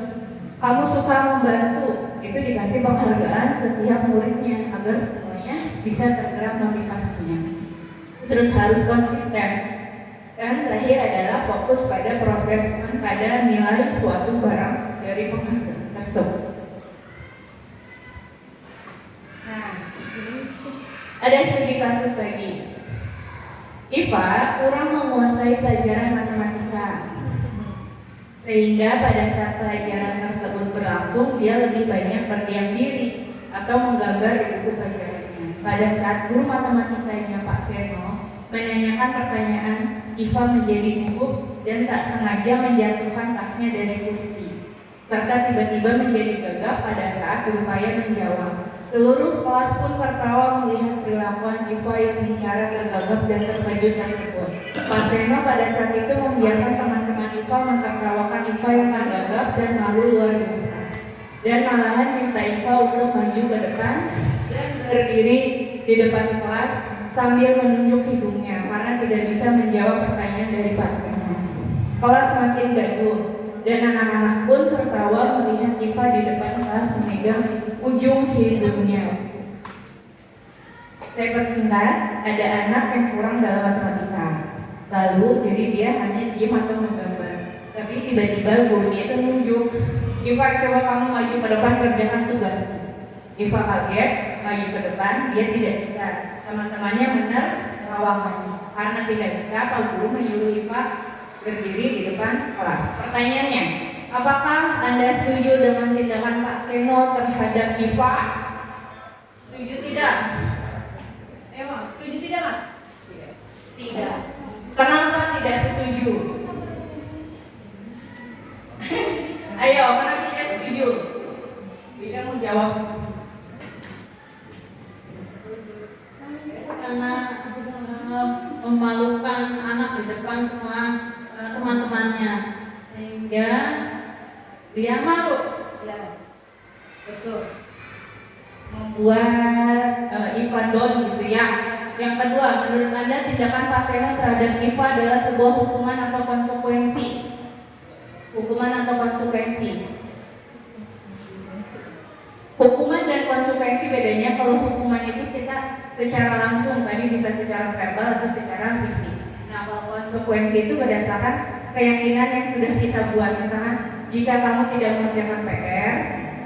kamu suka membantu. Itu dikasih penghargaan setiap muridnya agar semuanya bisa tergerak motivasinya. Terus harus konsisten. Dan terakhir adalah fokus pada proses, bukan pada nilai suatu barang dari penghargaan tersebut. kasus lagi. Iva kurang menguasai pelajaran matematika, sehingga pada saat pelajaran tersebut berlangsung dia lebih banyak berdiam diri atau menggambar di buku pelajarannya. Pada saat guru matematikanya Pak Seno menanyakan pertanyaan, Iva menjadi gugup dan tak sengaja menjatuhkan tasnya dari kursi, serta tiba-tiba menjadi gagap pada saat berupaya menjawab. Seluruh kelas pun tertawa melihat perilakuan Iva yang bicara tergagap dan terkejut tersebut. Pak Seno pada saat itu membiarkan teman-teman Iva mentertawakan Iva yang tergagap dan malu luar biasa, dan malahan minta Iva untuk maju ke depan dan berdiri di depan kelas sambil menunjuk hidungnya karena tidak bisa menjawab pertanyaan dari Pak Seno. Kelas semakin gaduh dan anak-anak pun tertawa melihat Iva di depan kelas memegang ujung hidungnya. Saya persingkat, ada anak yang kurang dalam matematika. Lalu jadi dia hanya diam atau menggambar. Tapi tiba-tiba gurunya itu nunjuk, Iva coba kamu maju ke depan kerjakan tugas. Iva kaget, maju ke depan, dia tidak bisa. Teman-temannya menertawakan. Karena tidak bisa, Pak Guru menyuruh Iva berdiri di depan kelas. Pertanyaannya, apakah Anda setuju dengan tindakan Pak Seno terhadap Iva? Setuju tidak? Emang setuju tidak, Mas? Tidak. Kenapa tidak setuju? Ayo, kenapa tidak setuju? Tidak mau jawab. Karena memalukan anak di depan semua teman-temannya, sehingga dia malu. Ya, betul. Membuat Iva down gitu ya. Yang kedua, menurut Anda tindakan Pak Seno terhadap Iva adalah sebuah hukuman atau konsekuensi? Hukuman atau konsekuensi? Hukuman dan konsekuensi bedanya. Kalau hukuman itu kita secara langsung, tadi bisa secara verbal atau secara fisik. Nah, kalau konsekuensi itu berdasarkan keyakinan yang sudah kita buat. Misalkan, jika kamu tidak mengerjakan PR,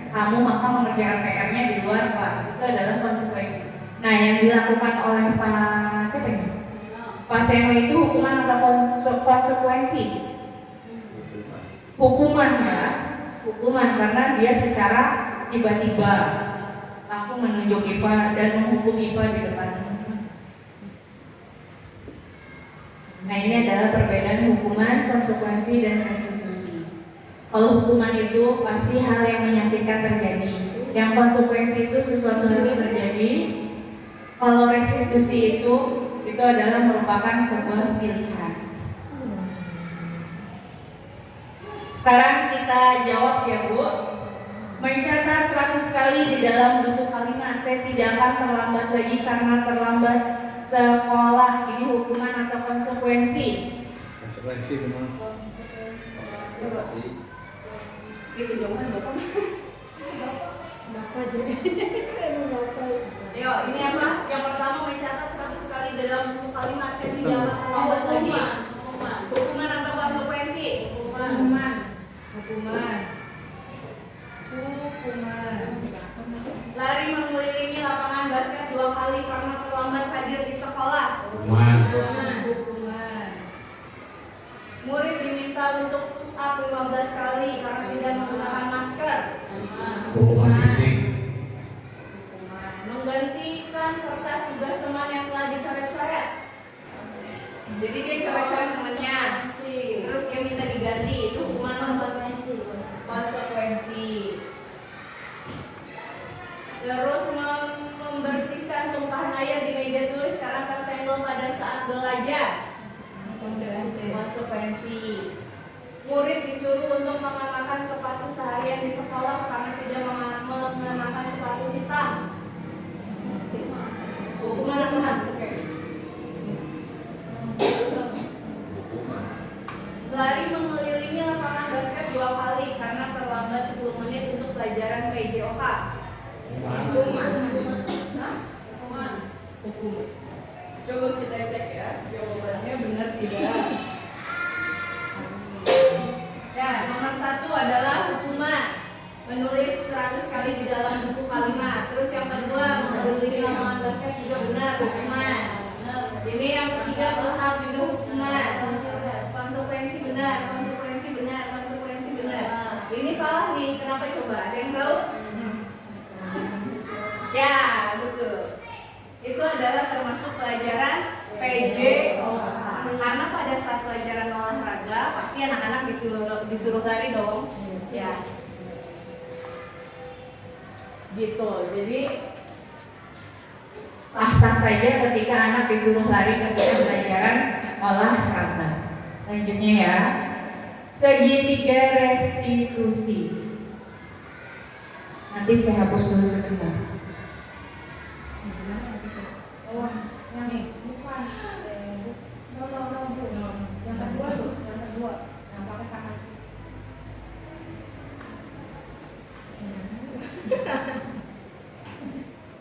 kamu maka mengerjakan PR-nya di luar kelas. Itu adalah konsekuensi. Nah, yang dilakukan oleh Pak siapa ini? Pak Seno itu hukuman atau konsekuensi? Hukuman ya, hukuman karena dia secara tiba-tiba langsung menunjuk Iva dan menghukum Iva di depan. Nah, ini adalah perbedaan hukuman, konsekuensi, dan restitusi. Kalau hukuman itu pasti hal yang menyakitkan terjadi. Yang konsekuensi itu sesuatu hal yang terjadi. Kalau restitusi itu adalah merupakan sebuah pilihan. Sekarang kita jawab ya, Bu. Mencatat 100 kali di dalam buku kalimat. Saya tidak akan terlambat lagi karena terlambat sekolah. Ini hukuman atau konsekuensi? Konsekuensi memang. Itu jawaban Bapak. Bapak jadi. Yo, ini apa? Yang pertama mencatat 100 kali di dalam buku kalimat. Saya tidak akan terlambat lagi. Hukuman atau konsekuensi? Hukuman. Lari mengelilingi lapangan basket 2 kali karena terlambat hadir di sekolah. Hukuman. Murid diminta untuk push up 15 kali karena tidak menggunakan masker. Hukuman fisik. Hukuman. Menggantikan kertas tugas teman yang telah dicoret-coret. Jadi dia coret-coret temannya, terus dia minta diganti. Itu hukuman konsekuensi. Terus membersihkan tumpahan air di meja tulis karena tersenggol pada saat belajar. Konsekuensi. Murid disuruh untuk mengenakan sepatu seharian di sekolah karena tidak mengenakan sepatu hitam. Hukuman atau konsekuensi? Lari mengelilingi lapangan basket 2 kali karena terlambat 10 menit untuk pelajaran PJOK. Hukuman. Coba kita cek ya, jawabannya benar tidak. Ya, nomor 1 adalah hukuman. Menulis 100 kali di dalam buku kalimat. Terus yang kedua, mengelilingi lapangan basket proses juga benar hukuman. Ini yang ketiga berhak juga hukuman. Konsekuensi benar, konsekuensi benar, konsekuensi benar. Ini salah nih, kenapa coba? Ada yang tahu? Ya, betul. Itu adalah termasuk pelajaran PJ olahraga. Karena pada saat pelajaran olahraga pasti anak-anak disuruh lari dong. Ya. Gitu. Jadi sah-sah saja ketika anak disuruh lari ketika pelajaran olahraga. Selanjutnya ya, segitiga restitusi. Nanti saya hapus dulu sebentar. Oh, yang ini bukan. Bu. Yang kedua tuh, yang kedua. Yang pakai tangan.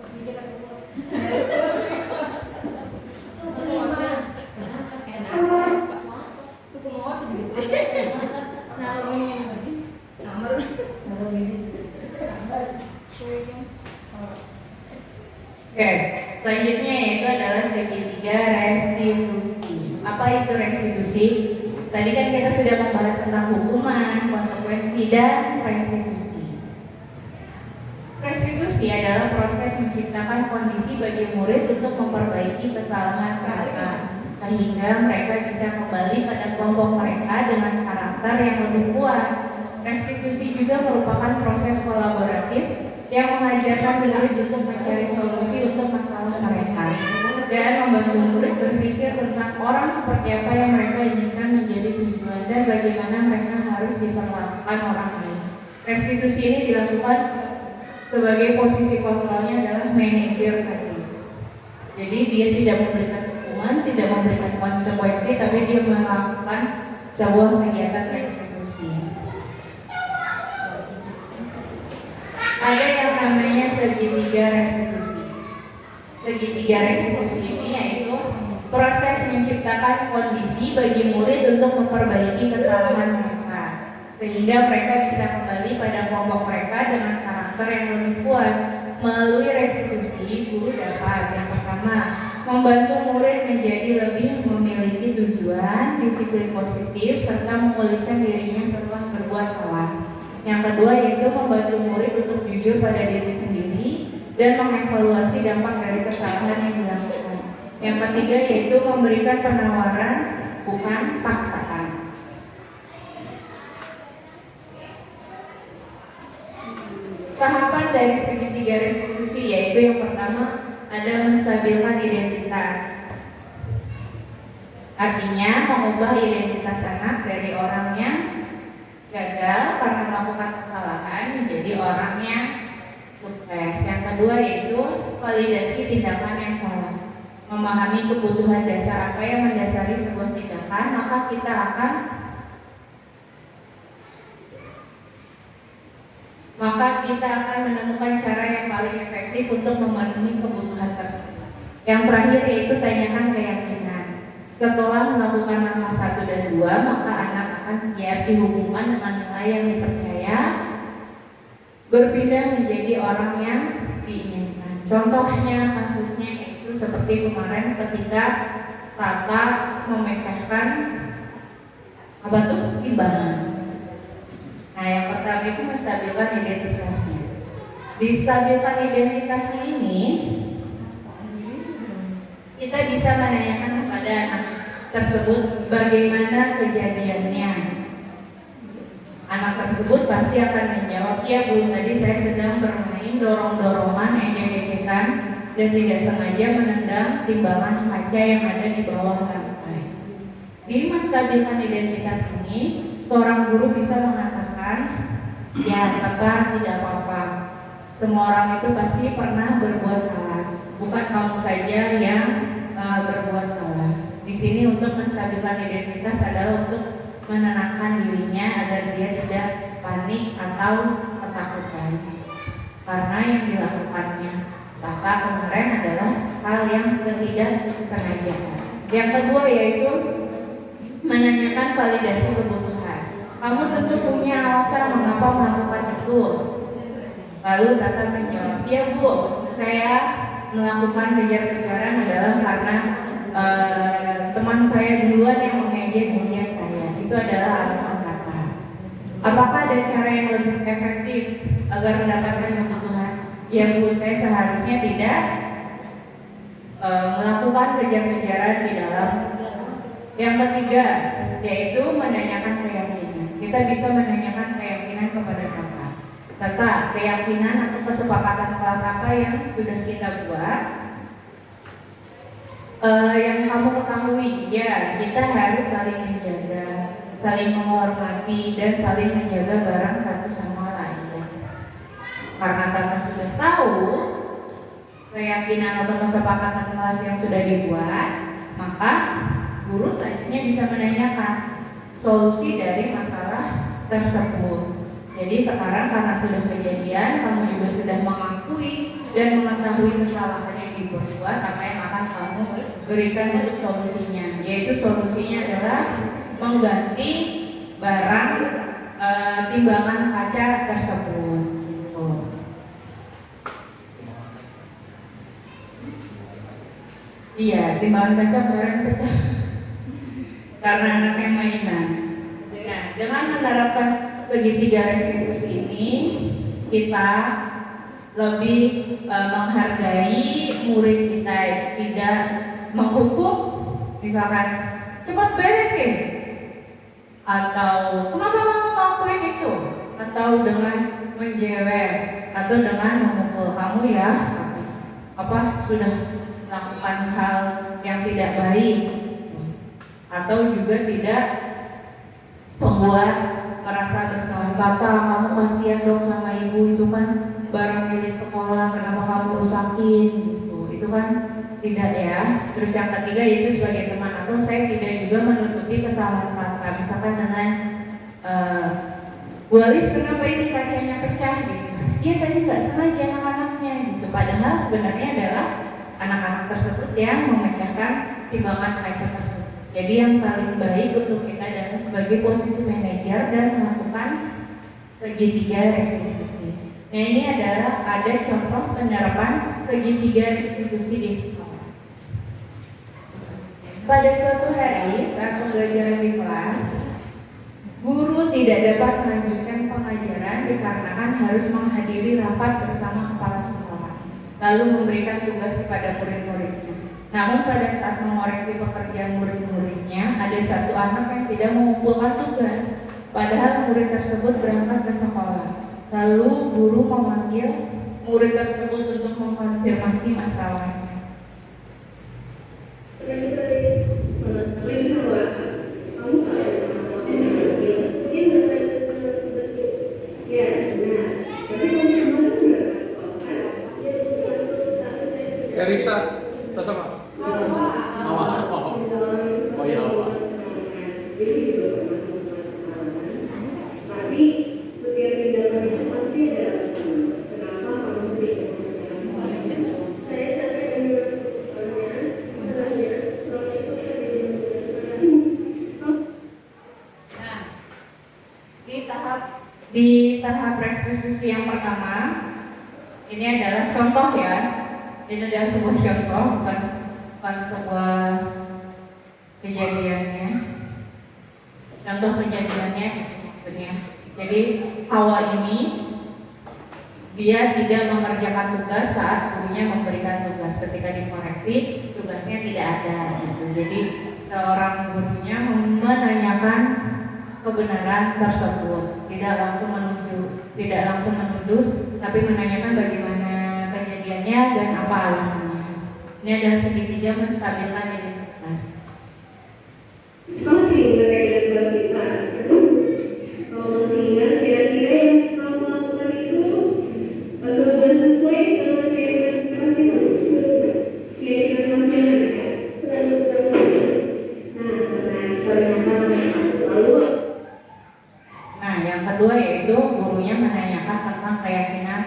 Posisi kedua. Oke, selanjutnya yaitu adalah segitiga restitusi. Apa itu restitusi? Tadi kan kita sudah membahas tentang hukuman, konsekuensi, dan restitusi. Restitusi adalah proses menciptakan kondisi bagi murid untuk memperbaiki kesalahan mereka, sehingga mereka bisa kembali pada kelompok mereka dengan karakter yang lebih kuat. Restitusi juga merupakan proses kolaboratif yang mengajarkan murid untuk mencari solusi untuk masalah mereka dan membantu murid berpikir tentang orang seperti apa yang mereka inginkan menjadi tujuan dan bagaimana mereka harus diperlakukan orang lain. Restitusi ini dilakukan sebagai posisi kontrolnya adalah manajer tadi. Jadi dia tidak memberikan hukuman, tidak memberikan konsekuensi, tapi dia melakukan sebuah kegiatan restitusi. Ada yang namanya segitiga restitusi. Segitiga restitusi ini yaitu proses menciptakan kondisi bagi murid untuk memperbaiki kesalahan mereka, sehingga mereka bisa kembali pada kelompok mereka dengan karakter yang lebih kuat. Melalui restitusi, guru dapat yang pertama membantu murid menjadi lebih memiliki tujuan, disiplin positif, serta memulihkan dirinya setelah berbuat salah. Yang kedua yaitu membantu murid untuk jujur pada diri sendiri dan mengevaluasi dampak dari kesalahan yang dilakukan. Yang ketiga yaitu memberikan penawaran, bukan paksaan. Tahapan dari segitiga restitusi yaitu yang pertama ada menstabilkan identitas. Artinya mengubah identitas anak dari orang yang gagal karena melakukan kesalahan menjadi orang yang sukses. Yang kedua yaitu validasi tindakan yang salah. Memahami kebutuhan dasar apa yang mendasari sebuah tindakan, maka kita akan menemukan cara yang paling efektif untuk memenuhi kebutuhan tersebut. Yang terakhir yaitu tanyakan keyakinan. Setelah melakukan langkah 1 dan 2, maka anak akan siap dihubungkan dengan nilai yang dipercaya, berpindah menjadi orang yang diinginkan. Contohnya kasusnya itu seperti kemarin ketika Tata memecahkan timbangan. Nah, yang pertama itu menstabilkan identitasnya. Distabilkan identitas ini, kita bisa menanyakan kepada anak tersebut bagaimana kejadiannya. Anak tersebut pasti akan menjawab, "Ya Bu, tadi saya sedang bermain dorong-dorongan, ejek-ejekan dan tidak sengaja menendang timbangan kaca yang ada di bawah lantai." Di menstabilkan identitas ini, seorang guru bisa mengatakan, "Ya, Tata, tidak apa-apa. Semua orang itu pasti pernah berbuat salah. Bukan kamu saja yang berbuat salah." Di sini untuk menstabilkan identitas adalah untuk menenangkan dirinya agar dia tidak panik atau ketakutan karena yang dilakukannya Tata kemarin adalah hal yang ketidaksengajaan. Yang kedua yaitu menanyakan validasi kebutuhan. Kamu tentu punya alasan mengapa melakukan itu. Lalu Tata menjawab, "Ya Bu, saya melakukan kejar-kejaran adalah karena teman saya duluan yang mengejek saya. Itu adalah alasan kata. Apakah ada cara yang lebih efektif agar mendapatkan kebutuhan? Ya Bu, saya seharusnya tidak melakukan kejar-kejaran di dalam. Yang ketiga, yaitu menanyakan keyakinan. Kita bisa menanyakan keyakinan kepada kakak. Kakak, keyakinan atau kesepakatan kelas apa yang sudah kita buat? Yang kamu ketahui, ya kita harus saling menjaga, saling menghormati, dan saling menjaga barang satu sama lain. Karena kakak sudah tahu keyakinan atau kesepakatan kelas yang sudah dibuat, maka guru selanjutnya bisa menanyakan solusi dari masalah tersebut. Jadi sekarang karena sudah kejadian, kamu juga sudah mengakui dan mengetahui kesalahan yang dibuat, apa yang akan kamu berikan untuk solusinya? Yaitu solusinya adalah mengganti barang timbangan kaca tersebut. Gitu. Iya, timbangan kaca kemarin pecah karena anaknya mainan. Nah, dengan menerapkan segitiga restitusi ini, kita lebih menghargai murid kita, tidak menghukum, misalkan cepat beresin, atau kenapa kamu ngelakuin itu, atau dengan menjewer, atau dengan memukul kamu ya, sudah melakukan hal yang tidak baik, atau juga tidak membuat merasa bersalah. Kata, kamu kasihan dong sama ibu, itu kan barang milik sekolah, kenapa kamu rusakin gitu. Itu kan tidak ya. Terus yang ketiga yaitu sebagai teman, atau saya tidak juga menutupi kesalahan kata, misalkan dengan Bu Alif, kenapa ini kacanya pecah gitu. Iya tadi nggak sengaja anak-anaknya gitu. Padahal sebenarnya adalah anak-anak tersebut yang memecahkan timbangan kaca tersebut. Jadi yang paling baik untuk kita adalah sebagai posisi manajer dan melakukan segitiga restitusi. Nah ini adalah ada contoh penerapan segitiga restitusi di sekolah. Pada suatu hari saat pembelajaran di kelas, guru tidak dapat melanjutkan pengajaran dikarenakan harus menghadiri rapat bersama kepala sekolah, lalu memberikan tugas kepada murid-muridnya. Namun pada saat mengoreksi pekerjaan murid-muridnya, ada satu anak yang tidak mengumpulkan tugas, padahal murid tersebut berangkat ke sekolah. Lalu guru memanggil murid tersebut untuk mengkonfirmasi masalahnya. Karisa, sama. Oh iya apa? Tapi setiap tindakan itu pasti ada alasan. Kenapa kamu tidak melakukan? Saya capek dengan soalnya soal itu Nah, di tahap restitusi yang pertama, ini adalah contoh ya. Ini adalah sebuah contoh, bukan sebuah kejadiannya. Contoh kejadiannya maksudnya. Jadi awal ini dia tidak mengerjakan tugas saat gurunya memberikan tugas. Ketika dikoreksi, tugasnya tidak ada gitu. Jadi seorang gurunya menanyakan kebenaran tersebut, tidak langsung menuduh, tapi menanyakan bagaimana kejadiannya dan apa alasannya. Ini adalah segitiga menstabilkan identitas. kamu sih ingat kayak kelas kita. Kalau masih ingat kira-kira yang kamu lakukan itu sudah sesuai dengan keyakinan kelas itu. Keyakinan kelas yang Nah, yang kedua yaitu gurunya menanyakan tentang keyakinan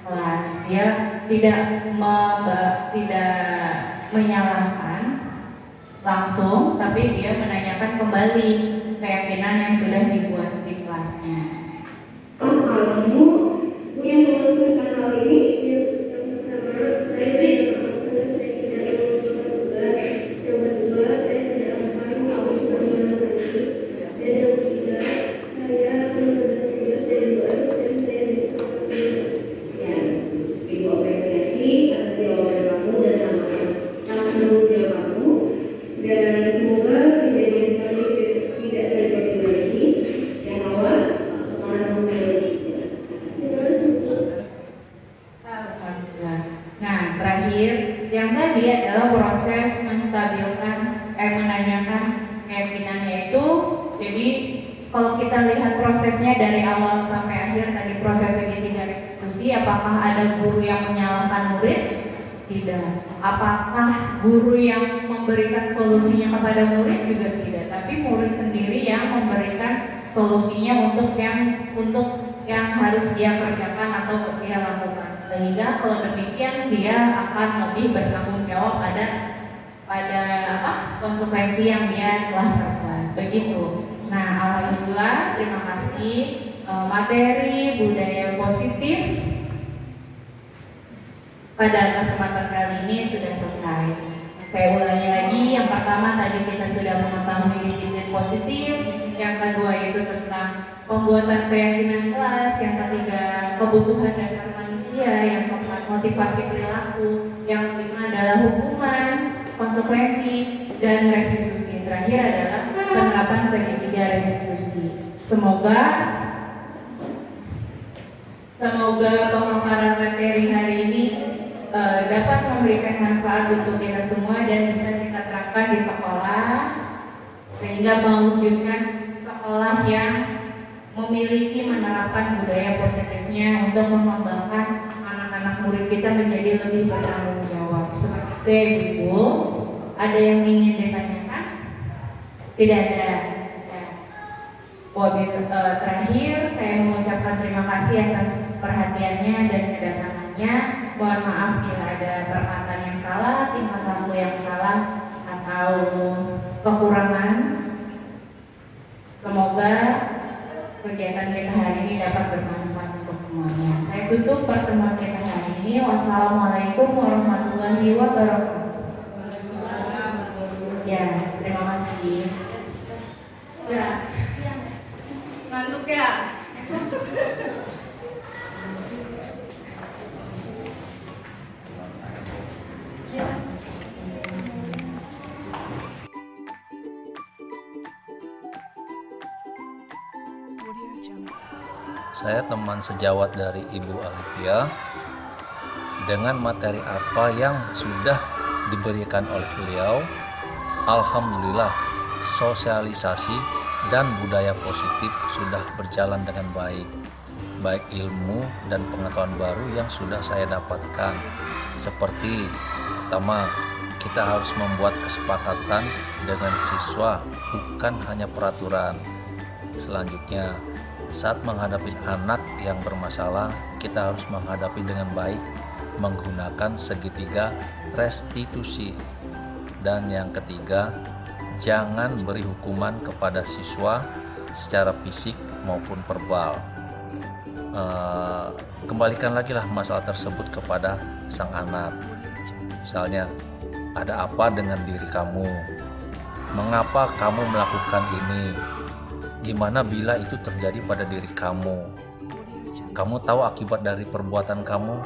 kelas. Dia tidak menyalahkan langsung, tapi dia menanyakan kembali keyakinan yang sudah dibuat di kelasnya. kamu punya solusi masalah ini, saya tidak Dan semoga kejadian seperti itu tidak terjadi lagi. Yang awal, semangat memiliki. Alhamdulillah. Nah, terakhir yang tadi adalah proses menanyakan keyakinannya itu. Jadi kalau kita lihat prosesnya dari awal sampai akhir tadi proses segitiga restitusi, apakah ada guru yang menyalahkan murid? Tidak. Apakah guru yang memberikan solusinya kepada murid? Juga tidak. Tapi murid sendiri yang memberikan solusinya untuk yang harus dia kerjakan atau dia lakukan. Sehingga kalau demikian dia akan lebih bertanggung jawab pada konsekuensi yang dia telah perbuat. Begitu. Nah, alhamdulillah, terima kasih. Materi budaya positif pada kesempatan kali ini sudah selesai. Saya ulangi lagi, yang pertama tadi kita sudah mengetahui disiplin positif, yang kedua itu tentang pembuatan keyakinan kelas, yang ketiga kebutuhan dasar manusia, yang keempat motivasi perilaku, yang kelima adalah hukuman, konsekuensi, dan restitusi. Terakhir adalah penerapan segitiga restitusi. Semoga pemaparan materi hari ini dapat memberikan manfaat untuk kita semua dan bisa kita terapkan di sekolah, sehingga mewujudkan sekolah yang memiliki menerapkan budaya positifnya untuk mengembangkan anak-anak murid kita menjadi lebih bertanggung jawab. Seperti itu ya Ibu. Ada yang ingin ditanyakan? Tidak ada. Terakhir saya mengucapkan terima kasih atas perhatiannya dan kedatangannya. Mohon maaf bila ada perkataan yang salah, tingkah laku yang salah, atau kekurangan. Semoga kegiatan kita hari ini dapat bermanfaat untuk semuanya. Saya tutup pertemuan kita hari ini. Wassalamualaikum warahmatullahi wabarakatuh. Ya, terima kasih. Ya, ngantuk ya. Saya teman sejawat dari Ibu Alifia. Dengan materi apa yang sudah diberikan oleh beliau, alhamdulillah sosialisasi dan budaya positif sudah berjalan dengan baik. Baik ilmu dan pengetahuan baru yang sudah saya dapatkan. Seperti pertama, kita harus membuat kesepakatan dengan siswa, bukan hanya peraturan. Selanjutnya, saat menghadapi anak yang bermasalah, kita harus menghadapi dengan baik menggunakan segitiga restitusi. Dan yang ketiga, jangan beri hukuman kepada siswa secara fisik maupun verbal. Kembalikan lagi lah masalah tersebut kepada sang anak. Misalnya, ada apa dengan diri kamu? Mengapa kamu melakukan ini? Gimana bila itu terjadi pada diri kamu? Kamu tahu akibat dari perbuatan kamu?